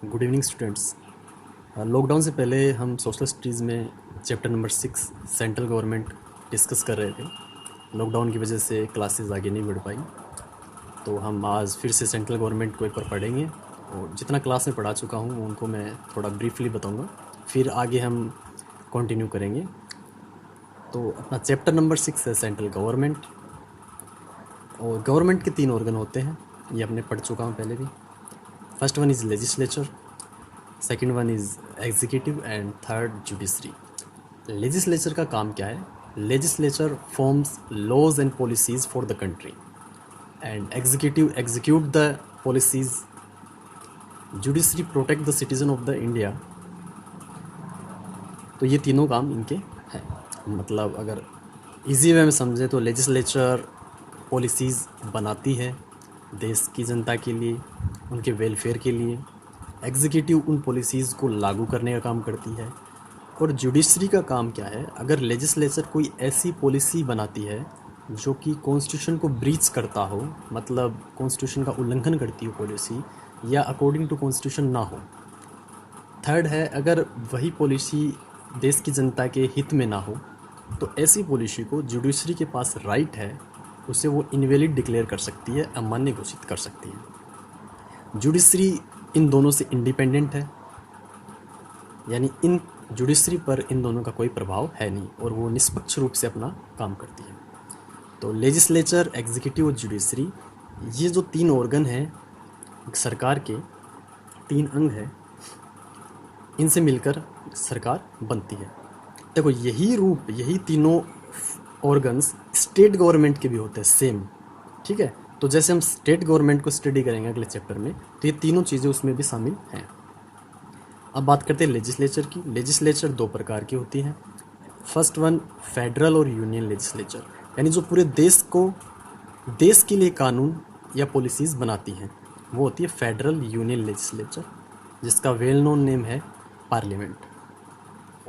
Good evening students. Lockdown से पहले हम सोशल स्टडीज़ में chapter number 6 central government discuss कर रहे थे। लॉकडाउन की वजह से क्लासेस आगे नहीं बढ़ पाई, तो हम आज फिर से सेंट्रल गवर्नमेंट को एक बार पढ़ेंगे और जितना क्लास में पढ़ा चुका हूँ उनको मैं थोड़ा ब्रीफली बताऊँगा, फिर आगे हम कंटिन्यू करेंगे। तो अपना चैप्टर नंबर 6 है सेंट्रल गवर्नमेंट, और गवर्नमेंट के 3 ऑर्गन होते हैं, ये हमने पढ़ चुका हूँ पहले भी। First one is legislature, second one is executive and third judiciary. Legislature का काम क्या है? Legislature forms laws and policies for the country, and executive execute the policies. Judiciary protect the citizen of the India. तो ये तीनों काम इनके हैं। मतलब अगर इजी वे में समझे तो लेजिस्लेचर पॉलिसीज़ बनाती है देश की जनता के लिए, उनके वेलफेयर के लिए। एग्जीक्यूटिव उन पॉलिसीज़ को लागू करने का काम करती है। और जुडिशरी का काम क्या है? अगर लेजिस्लेचर कोई ऐसी पॉलिसी बनाती है जो कि कॉन्स्टिट्यूशन को ब्रीच करता हो, मतलब कॉन्स्टिट्यूशन का उल्लंघन करती हो पॉलिसी, या अकॉर्डिंग टू कॉन्स्टिट्यूशन ना हो। थर्ड है, अगर वही पॉलिसी देश की जनता के हित में ना हो तो ऐसी पॉलिसी को जुडिशरी के पास राइट है, उसे वो इनवैलिड डिक्लेयर कर सकती है, अमान्य घोषित कर सकती है। जुडिशरी इन दोनों से इंडिपेंडेंट है, यानी इन जुडिशरी पर इन दोनों का कोई प्रभाव है नहीं और वो निष्पक्ष रूप से अपना काम करती है। तो लेजिस्लेचर, एग्जीक्यूटिव और जुडिशरी, ये जो 3 ऑर्गन हैं सरकार के, 3 अंग हैं, इनसे मिलकर सरकार बनती है। देखो यही तीनों ऑर्गन्स स्टेट गवर्नमेंट के भी होते हैं सेम, ठीक है। तो जैसे हम स्टेट गवर्नमेंट को स्टडी करेंगे अगले चैप्टर में, तो ये तीनों चीज़ें उसमें भी शामिल हैं। अब बात करते हैं लेजिस्लेचर की। लेजिस्लेचर 2 प्रकार की होती हैं। फर्स्ट वन फेडरल और यूनियन लेजिस्लेचर, यानी जो पूरे देश के लिए कानून या पॉलिसीज़ बनाती हैं, वो होती है फेडरल यूनियन लेजिस्लेचर, जिसका वेल नोन नेम है पार्लियामेंट।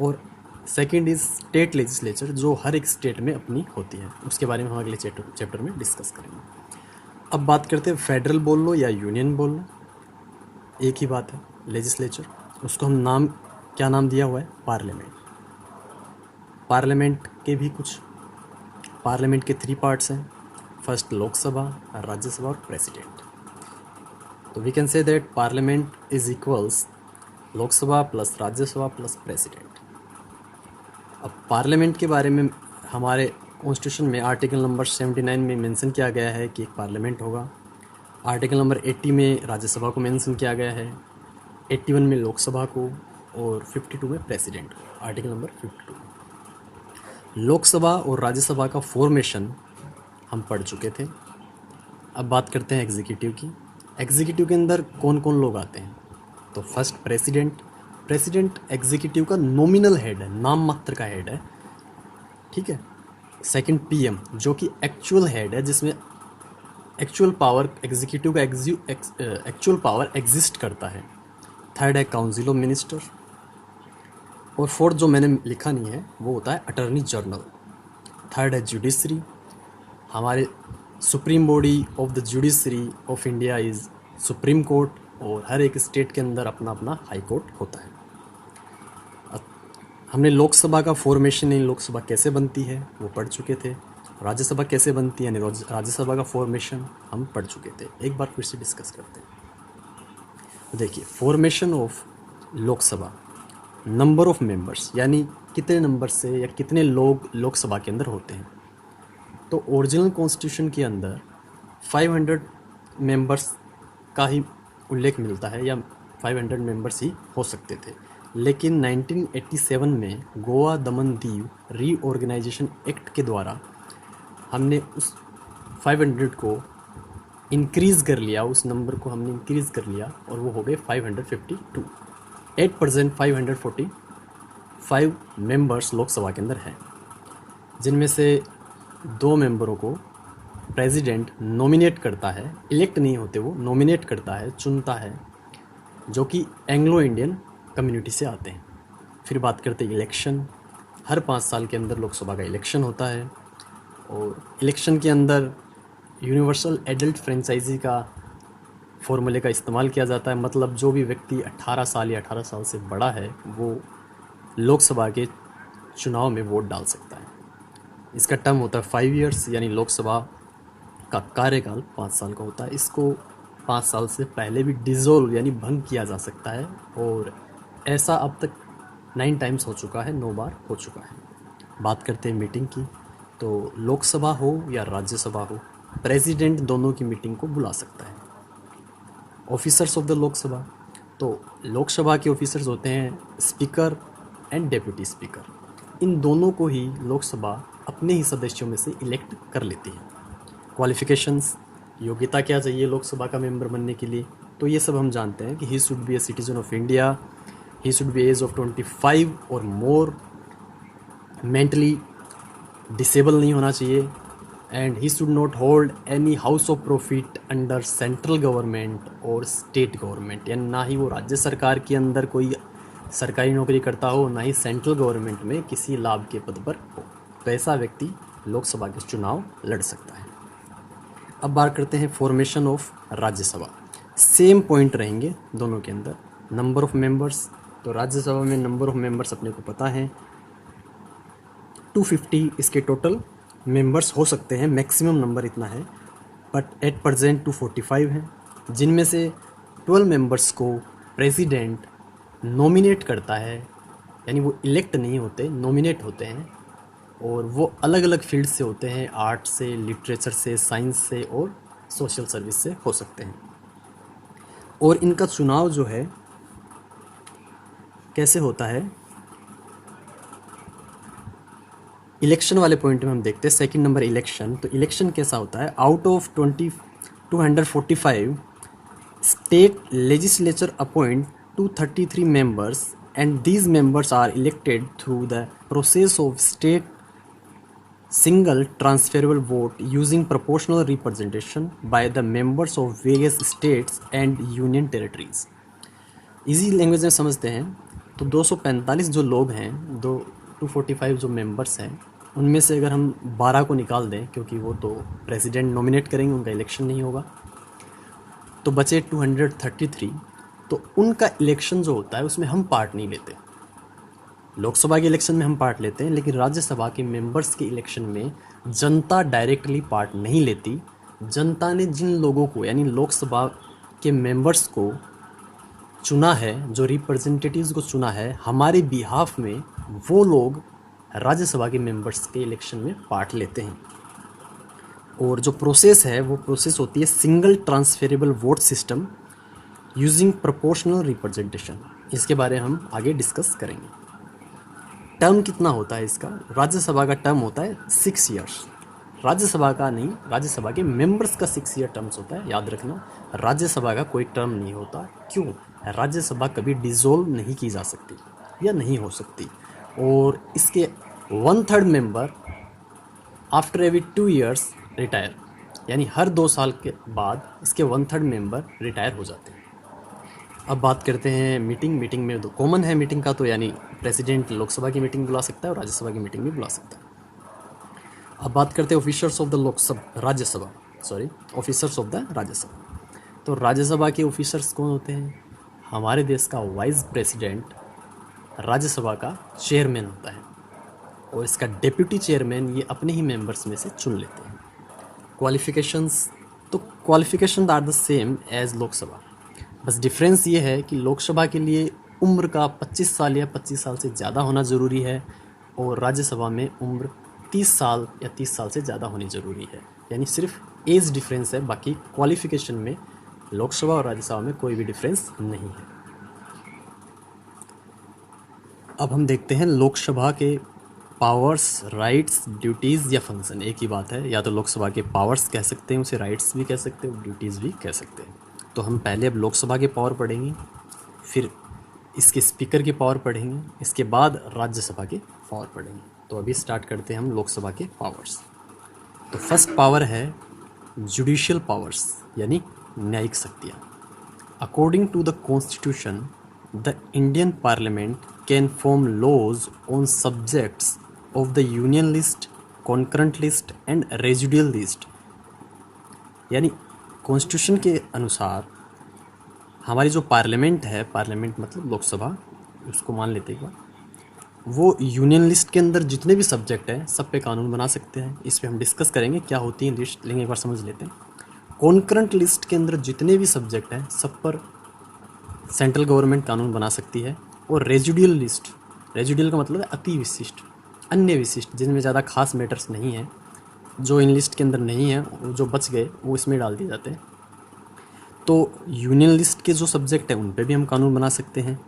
और सेकेंड इज़ स्टेट लेजिस्लेचर, जो हर एक स्टेट में अपनी होती है। उसके बारे में हम अगले चैप्टर में डिस्कस करेंगे। अब बात करते हैं फेडरल बोल लो या यूनियन बोल लो, एक ही बात है। लेजिस्लेचर, उसको हम क्या नाम दिया हुआ है? पार्लियामेंट। पार्लियामेंट के 3 पार्ट्स हैं। फर्स्ट लोकसभा, राज्यसभा और प्रेसिडेंट। तो we can say that parliament is equals Lok Sabha plus Rajya Sabha plus president. अब पार्लियामेंट के बारे में हमारे कॉन्स्टिट्यूशन में आर्टिकल नंबर 79 में मेंशन किया गया है कि एक पार्लियामेंट होगा। आर्टिकल नंबर 80 में राज्यसभा को मेंशन किया गया है, 81 में लोकसभा को और 52 में प्रेसिडेंट को। Article number 52। लोकसभा और राज्यसभा का फॉर्मेशन हम पढ़ चुके थे। अब बात करते हैं एग्जीक्यूटिव की। एग्जीक्यूटिव के अंदर कौन कौन लोग आते हैं? तो फर्स्ट प्रेसिडेंट एग्जीक्यूटिव का नॉमिनल हेड है, नाम मात्र का हेड है, ठीक है। सेकंड पीएम, जो कि एक्चुअल हेड है, जिसमें एक्चुअल पावर एग्जीक्यूटिव का एक्चुअल पावर एग्जिस्ट करता है। थर्ड है काउंसिल ऑफ मिनिस्टर, और फोर्थ जो मैंने लिखा नहीं है वो होता है अटॉर्नी जनरल। थर्ड है जुडिशरी। हमारे supreme body of the judiciary of India is supreme court, और हर एक स्टेट के अंदर अपना अपना हाई कोर्ट होता है। हमने लोकसभा का फॉर्मेशन, यानी लोकसभा कैसे बनती है वो पढ़ चुके थे। राज्यसभा कैसे बनती है, यानी राज्यसभा का फॉर्मेशन हम पढ़ चुके थे। एक बार फिर से डिस्कस करते हैं। देखिए, formation of Lok Sabha, number of members, यानी कितने नंबर से या कितने लोग लोकसभा के अंदर होते हैं। तो ओरिजिनल कॉन्स्टिट्यूशन के अंदर 500 मेंबर्स का ही उल्लेख मिलता है, या 500 मेंबर्स ही हो सकते थे। लेकिन 1987 में गोवा दमन दीव रीऑर्गेनाइजेशन एक्ट के द्वारा हमने उस 500 को इंक्रीज़ कर लिया, उस नंबर को हमने इंक्रीज़ कर लिया, और वो हो गए 552। 8% 545 मेंबर्स लोकसभा के अंदर हैं, जिनमें से 2 मेंबरों को प्रेसिडेंट नॉमिनेट करता है, इलेक्ट नहीं होते, वो नॉमिनेट करता है, चुनता है, जो कि एंग्लो इंडियन कम्युनिटी से आते हैं। फिर बात करते हैं इलेक्शन। हर 5 साल के अंदर लोकसभा का इलेक्शन होता है, और इलेक्शन के अंदर यूनिवर्सल एडल्ट फ्रेंचाइजी का फॉर्मूले का इस्तेमाल किया जाता है। मतलब जो भी व्यक्ति 18 साल या 18 साल से बड़ा है वो लोकसभा के चुनाव में वोट डाल सकता है। इसका टर्म होता है 5 इयर्स, यानी लोकसभा का कार्यकाल 5 साल का होता है। इसको 5 साल से पहले भी डिज़ोल्व यानी भंग किया जा सकता है, और ऐसा अब तक 9 टाइम्स हो चुका है, 9 बार हो चुका है। बात करते हैं मीटिंग की, तो लोकसभा हो या राज्यसभा हो, प्रेसिडेंट दोनों की मीटिंग को बुला सकता है। ऑफिसर्स ऑफ द लोकसभा, तो लोकसभा के ऑफिसर्स होते हैं स्पीकर एंड डेप्यूटी स्पीकर। इन दोनों को ही लोकसभा अपने ही सदस्यों में से इलेक्ट कर लेती है। क्वालिफ़िकेशंस, योग्यता क्या चाहिए लोकसभा का मेंबर बनने के लिए, तो ये सब हम जानते हैं कि he should be a citizen of India, he should be age of 25 और मोर, मेंटली डिसेबल नहीं होना चाहिए, and he should not hold any house of profit under central government और स्टेट गवर्नमेंट, यानी ना ही वो राज्य सरकार के अंदर कोई सरकारी नौकरी करता हो, ना ही सेंट्रल गवर्नमेंट में किसी लाभ के पद पर हो, तो ऐसा व्यक्ति लोकसभा के चुनाव लड़ सकता है। अब बात करते हैं formation of Rajya Sabha. Same point रहेंगे दोनों के अंदर। नंबर ऑफ मेंबर्स, तो राज्यसभा में नंबर ऑफ मेंबर्स अपने को पता है 250 इसके टोटल मेंबर्स हो सकते हैं, मैक्सिमम नंबर इतना है, बट एट प्रेजेंट 245 हैं, जिनमें से 12 मेंबर्स को प्रेसिडेंट नॉमिनेट करता है, यानी वो इलेक्ट नहीं होते, नॉमिनेट होते हैं, और वो अलग अलग फील्ड से होते हैं, आर्ट से, लिटरेचर से, साइंस से और सोशल सर्विस से हो सकते हैं। और इनका चुनाव जो है कैसे होता है, इलेक्शन वाले पॉइंट में हम देखते हैं। सेकंड नंबर इलेक्शन, तो इलेक्शन कैसा होता है, out of 245 state legislature appoint 233 members and these members are elected through the process of state single transferable vote using proportional representation by the members of various states and union territories। Easy language में समझते हैं तो 245 जो लोग हैं, 245 जो members हैं, उनमें से अगर हम 12 को निकाल दें, क्योंकि वो तो प्रेसिडेंट नॉमिनेट करेंगे, उनका इलेक्शन नहीं होगा, तो बचे 233। तो उनका इलेक्शन जो होता है उसमें हम पार्ट नहीं लेते। लोकसभा के इलेक्शन में हम पार्ट लेते हैं, लेकिन राज्यसभा के मेंबर्स के इलेक्शन में जनता डायरेक्टली पार्ट नहीं लेती। जनता ने जिन लोगों को, यानी लोकसभा के मेंबर्स को चुना है, जो रिप्रेजेंटेटिव्स को चुना है हमारे बिहाफ में, वो लोग राज्यसभा के मेंबर्स के इलेक्शन में पार्ट लेते हैं। और जो प्रोसेस है वो प्रोसेस होती है single transferable vote system using proportional representation. इसके बारे में हम आगे डिस्कस करेंगे। टर्म कितना होता है इसका, राज्यसभा का टर्म होता है 6 ईयर्स। राज्यसभा का नहीं, राज्यसभा के मेंबर्स का 6 ईयर टर्म्स होता है, याद रखना। राज्यसभा का कोई टर्म नहीं होता। क्यों? राज्यसभा कभी डिसॉल्व नहीं की जा सकती या नहीं हो सकती। और इसके 1/3 member after every 2 years retire, यानी हर 2 साल के बाद इसके 1/3 मेंबर रिटायर हो जाते हैं। अब बात करते हैं मीटिंग में तो कॉमन है मीटिंग का, तो यानी प्रेसिडेंट लोकसभा की मीटिंग बुला सकता है और राज्यसभा की मीटिंग भी बुला सकता है। अब बात करते हैं officers of the officers of the Rajya Sabha. तो राज्यसभा के ऑफिसर्स कौन होते हैं? हमारे देश का वाइस प्रेसिडेंट राज्यसभा का चेयरमैन होता है, और इसका डेप्यूटी चेयरमैन ये अपने ही मेंबर्स में से चुन लेते हैं। क्वालिफ़िकेशंस, तो qualification are the same as Lok Sabha, बस डिफरेंस ये है कि लोकसभा के लिए उम्र का 25 साल या 25 साल से ज़्यादा होना ज़रूरी है, और राज्यसभा में उम्र 30 साल या 30 साल से ज़्यादा होनी ज़रूरी है। यानी सिर्फ एज डिफरेंस है, बाकी क्वालिफ़िकेशन में लोकसभा और राज्यसभा में कोई भी डिफरेंस नहीं है। अब हम देखते हैं लोकसभा के पावर्स, राइट्स, ड्यूटीज़ या फंक्शन। एक ही बात है, या तो लोकसभा के पावर्स कह सकते हैं, उसे राइट्स भी कह सकते हैं, ड्यूटीज़ भी कह सकते हैं। तो हम पहले अब लोकसभा के पावर पढ़ेंगे, फिर इसके स्पीकर की पावर पढ़ेंगे, इसके बाद राज्यसभा के पावर पढ़ेंगे। तो अभी स्टार्ट करते हैं हम लोकसभा के पावर्स। तो फर्स्ट पावर है जुडिशियल पावर्स, यानी न्यायिक शक्तियाँ। According to the constitution, the Indian parliament can form laws on subjects of the union list, concurrent list and residual list. यानी कॉन्स्टिट्यूशन के अनुसार हमारी जो पार्लियामेंट है, पार्लियामेंट मतलब लोकसभा, उसको मान लेते हैं एक बार, वो यूनियन लिस्ट के अंदर जितने भी सब्जेक्ट हैं सब पे कानून बना सकते हैं। इस पे हम डिस्कस करेंगे क्या होती है लिस्ट, लेकिन एक बार समझ लेते हैं। कॉन्करेंट लिस्ट के अंदर जितने भी सब्जेक्ट हैं सब पर सेंट्रल गवर्नमेंट कानून बना सकती है। और रेजिडुअल लिस्ट, रेजिडुअल का मतलब है अति विशिष्ट, अन्य विशिष्ट, जिनमें ज़्यादा खास मैटर्स नहीं हैं, जो इन लिस्ट के अंदर नहीं है, जो बच गए वो इसमें डाल दिए जाते हैं। तो यूनियन लिस्ट के जो सब्जेक्ट हैं उन पे भी हम कानून बना सकते हैं।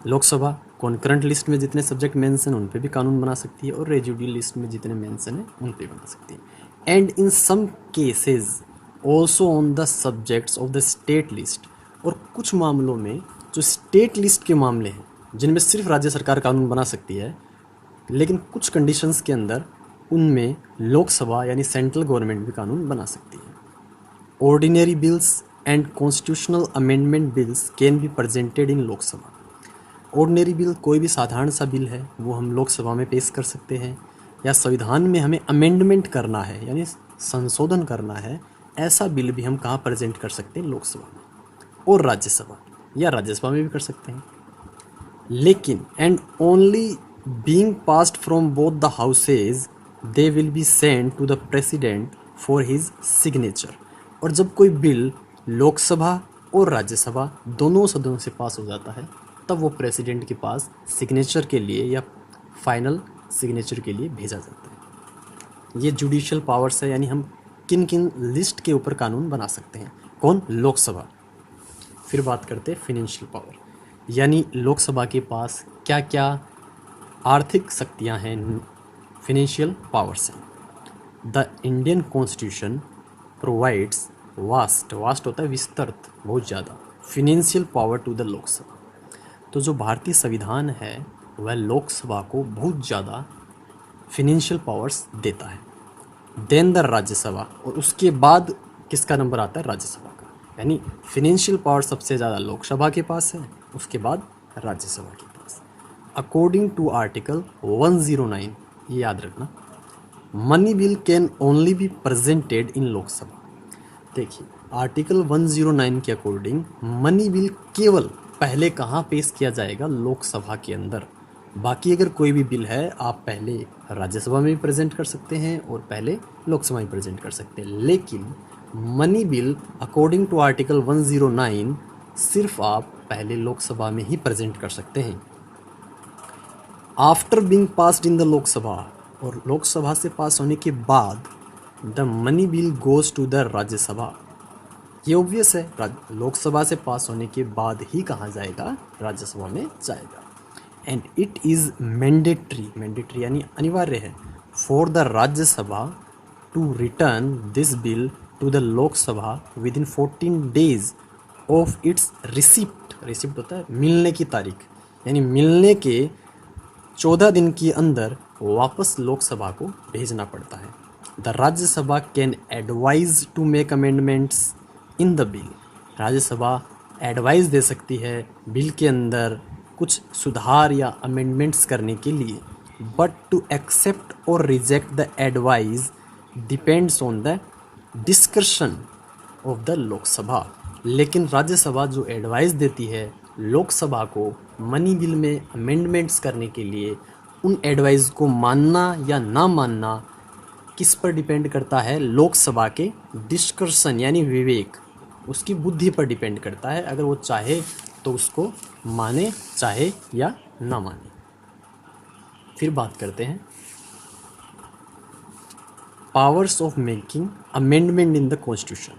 लोकसभा कॉन्करेंट लिस्ट में जितने सब्जेक्ट मेंशन हैं उन पे भी कानून बना सकती है, और रेजिडुअल लिस्ट में जितने मेंशन हैं उन पे बना सकती है। And in some cases also on the subjects of the state list, और कुछ मामलों में जो स्टेट लिस्ट के मामले हैं जिनमें सिर्फ राज्य सरकार कानून बना सकती है, लेकिन कुछ कंडीशंस के अंदर उनमें लोकसभा यानी सेंट्रल गवर्नमेंट भी कानून बना सकती है। Ordinary bills and constitutional amendment bills can be presented in Lok Sabha. Ordinary bill कोई भी साधारण सा बिल है वो हम लोकसभा में पेश कर सकते हैं, या संविधान में हमें अमेंडमेंट करना है यानी संशोधन करना है, ऐसा बिल भी हम कहाँ प्रेजेंट कर सकते हैं, लोकसभा में। और राज्यसभा या राज्यसभा में भी कर सकते हैं। लेकिन and only being passed from both the houses they will be send to the president for his signature. और जब कोई बिल लोकसभा और राज्यसभा दोनों सदनों से पास हो जाता है तब वो प्रेसिडेंट के पास सिग्नेचर के लिए या फाइनल सिग्नेचर के लिए भेजा जाता है। ये जुडिशियल पावर्स है, यानी हम किन किन लिस्ट के ऊपर कानून बना सकते हैं। कौन? लोकसभा। फिर बात करते हैं फिनेंशियल पावर, यानी लोकसभा के पास क्या क्या आर्थिक शक्तियां हैं, फिनेंशियल पावर्स हैं। The Indian constitution provides vast होता है विस्तृत, बहुत ज़्यादा, financial power to the Lok Sabha. तो जो भारतीय संविधान है वह लोकसभा को बहुत ज़्यादा फिनेंशियल पावर्स देता है। देन द राज्यसभा, और उसके बाद किसका नंबर आता है? राज्यसभा का। यानी फिनेंशियल पावर सबसे ज़्यादा लोकसभा के पास है, उसके बाद राज्यसभा के पास। अकॉर्डिंग टू आर्टिकल 109, ये याद रखना, money bill can only be presented in Lok Sabha. देखिए आर्टिकल 109 के अकॉर्डिंग मनी बिल केवल पहले कहाँ पेश किया जाएगा? लोकसभा के अंदर। बाकी अगर कोई भी बिल है आप पहले राज्यसभा में भी प्रेजेंट कर सकते हैं और पहले लोकसभा में प्रेजेंट कर सकते हैं, लेकिन money bill according to article 109 सिर्फ आप पहले लोकसभा में ही प्रेजेंट कर सकते हैं। After being passed in the Lok Sabha, और लोकसभा से पास होने के बाद the money bill goes to the Rajya Sabha. ये ऑब्वियस है, लोकसभा से पास होने के बाद ही कहाँ जाएगा? राज्यसभा में जाएगा। एंड इट इज़ मैंडेटरी यानी अनिवार्य है for the Rajya Sabha to return this bill to the Lok Sabha within 14 days of its receipt होता है मिलने की तारीख, यानी मिलने के 14 दिन के अंदर वापस लोकसभा को भेजना पड़ता है। The Rajya Sabha can advise to make amendments in the bill. Rajya Sabha advice दे सकती है बिल के अंदर कुछ सुधार या अमेंडमेंट्स करने के लिए, बट टू एक्सेप्ट और reject the advice depends on the discussion of the Lok Sabha. लेकिन राज्यसभा जो एडवाइस देती है लोकसभा को मनी बिल में अमेंडमेंट्स करने के लिए, उन एडवाइस को मानना या ना मानना किस पर डिपेंड करता है? लोकसभा के डिस्कशन यानी विवेक, उसकी बुद्धि पर डिपेंड करता है। अगर वो चाहे तो उसको माने, चाहे या ना माने। फिर बात करते हैं powers of making amendment in the constitution.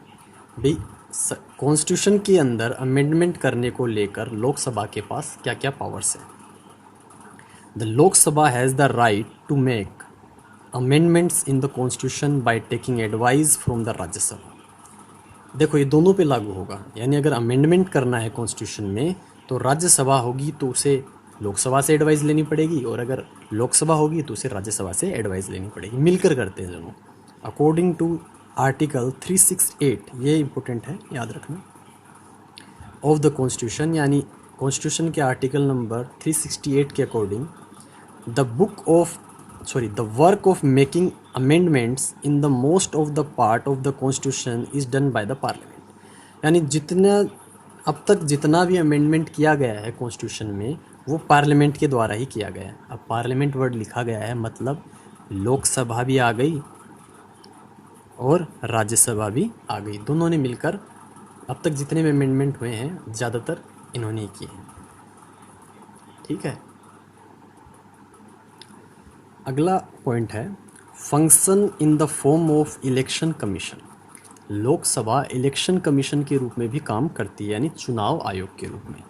भाई कॉन्स्टिट्यूशन के अंदर अमेंडमेंट करने को लेकर लोकसभा के पास क्या क्या पावर्स हैं? The Lok Sabha has the right to make amendments in the constitution by taking advice from the Rajya Sabha. देखो ये दोनों पे लागू होगा, यानी अगर अमेंडमेंट करना है कॉन्स्टिट्यूशन में तो राज्यसभा होगी तो उसे लोकसभा से एडवाइस लेनी पड़ेगी, और अगर लोकसभा होगी तो उसे राज्यसभा से एडवाइस लेनी पड़ेगी, मिलकर करते हैं दोनों। अकॉर्डिंग टू आर्टिकल 368, ये इंपॉर्टेंट है याद रखना, ऑफ द कॉन्स्टिट्यूशन, यानी कॉन्स्टिट्यूशन के आर्टिकल नंबर 368 के according the work of making amendments in the most of the part of the constitution is done by the parliament। यानी जितना अब तक जितना भी अमेंडमेंट किया गया है कॉन्स्टिट्यूशन में वो पार्लियामेंट के द्वारा ही किया गया है। अब पार्लियामेंट वर्ड लिखा गया है मतलब लोकसभा भी आ गई और राज्यसभा भी आ गई, दोनों ने मिलकर अब तक जितने भी अमेंडमेंट हुए हैं ज़्यादातर इन्होंने ही किए हैं। ठीक है, अगला पॉइंट है function in the form of election commission. Lok Sabha election commission के रूप में भी काम करती है, यानी चुनाव आयोग के रूप में।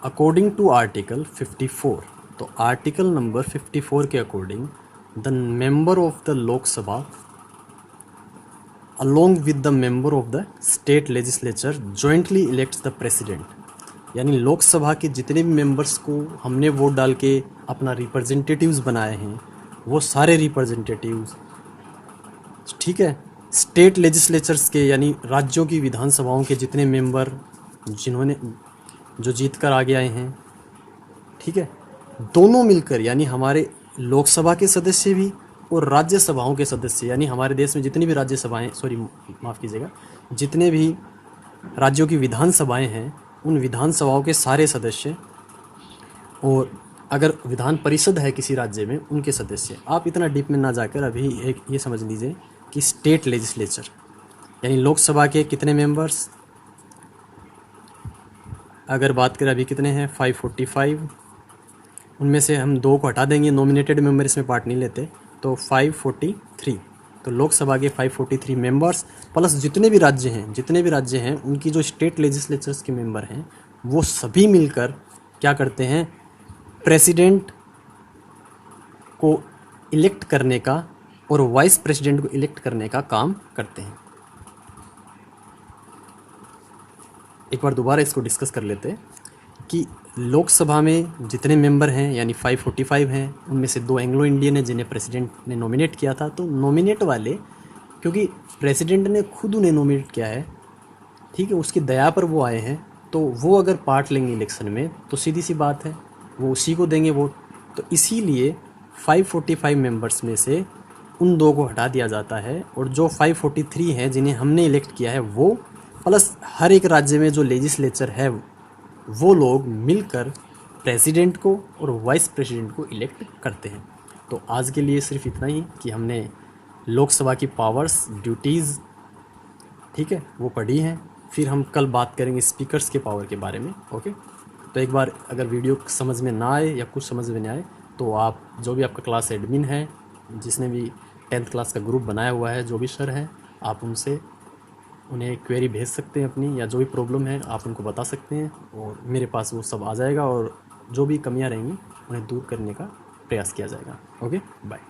अकॉर्डिंग टू आर्टिकल 54, तो आर्टिकल नंबर 54 के according the member of the Lok Sabha along with the member of the state legislature jointly elects the president, यानी लोकसभा के जितने भी मेंबर्स को हमने वोट डाल के अपना रिप्रेजेंटेटिव्स बनाए हैं वो सारे रिप्रेजेंटेटिव्स, ठीक है, स्टेट लेजिस्लेचर्स के यानी राज्यों की विधानसभाओं के जितने मेंबर जिन्होंने जो जीत कर आगे आए हैं, ठीक है, दोनों मिलकर यानी हमारे लोकसभा के सदस्य भी और राज्यसभाओं के सदस्य, यानी हमारे देश में जितनी भी राज्यसभाएं, सॉरी माफ़ कीजिएगा, जितने भी राज्यों की विधानसभाएं हैं उन विधानसभाओं के सारे सदस्य, और अगर विधान परिषद है किसी राज्य में उनके सदस्य। आप इतना डीप में ना जाकर अभी एक ये समझ लीजिए कि स्टेट लेजिस्लेचर यानी लोकसभा के कितने मेंबर्स, अगर बात करें अभी कितने हैं 545, उनमें से हम 2 को हटा देंगे, नॉमिनेटेड मेंबर इसमें पार्ट नहीं लेते, तो 543। तो लोकसभा के 543 मेंबर्स प्लस जितने भी राज्य हैं उनकी जो स्टेट लेजिस्लेचर्स के मेंबर हैं वो सभी मिलकर क्या करते हैं, प्रेसिडेंट को इलेक्ट करने का और वाइस प्रेसिडेंट को इलेक्ट करने का काम करते हैं। एक बार दोबारा इसको डिस्कस कर लेते हैं कि लोकसभा में जितने मेंबर हैं यानी 545 हैं, उनमें से 2 एंग्लो इंडियन हैं जिन्हें प्रेसिडेंट ने नॉमिनेट किया था। तो नॉमिनेट वाले, क्योंकि प्रेसिडेंट ने खुद उन्हें नॉमिनेट किया है, ठीक है, उसकी दया पर वो आए हैं, तो वो अगर पार्ट लेंगे इलेक्शन में तो सीधी सी बात है वो उसी को देंगे वोट। तो इसीलिए 545 मेंबर्स में से उन 2 को हटा दिया जाता है और जो 543 हैं जिन्हें हमने इलेक्ट किया है वो, प्लस हर एक राज्य में जो लेजिस्लेचर है वो लोग मिलकर प्रेसिडेंट को और वाइस प्रेसिडेंट को इलेक्ट करते हैं। तो आज के लिए सिर्फ इतना ही कि हमने लोकसभा की पावर्स, ड्यूटीज़, ठीक है, वो पढ़ी हैं। फिर हम कल बात करेंगे स्पीकर्स के पावर के बारे में। ओके, तो एक बार अगर वीडियो समझ में ना आए या कुछ समझ में नहीं आए तो आप जो भी आपका क्लास एडमिन है, जिसने भी 10th क्लास का ग्रुप बनाया हुआ है, जो भी सर हैं, आप उनसे उन्हें क्वेरी भेज सकते हैं अपनी, या जो भी प्रॉब्लम है आप उनको बता सकते हैं और मेरे पास वो सब आ जाएगा और जो भी कमियां रहेंगी उन्हें दूर करने का प्रयास किया जाएगा। Okay, bye.